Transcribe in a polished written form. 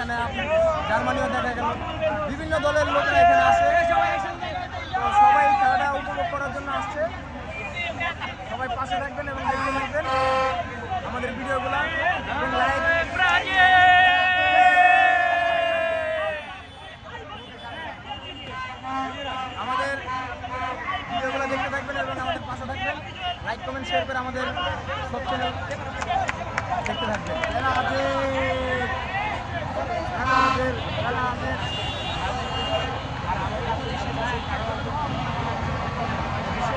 এখানে জার্মানিও দেখা গেল, বিভিন্ন দলের লোকরা এখানে আসে। তো সবাই খেলাটা উপভোগ করার জন্য আসছে। সবাই পাশে থাকবেন এবং দেখতে থাকবেন আমাদের ভিডিওগুলো এবং লাইক আমাদের ভিডিওগুলো দেখতে থাকবেন এবং আমাদের পাশে থাকবেন। লাইক কমেন্ট শেয়ার করে আমাদের সব চ্যানেল দেখতে থাকবেন।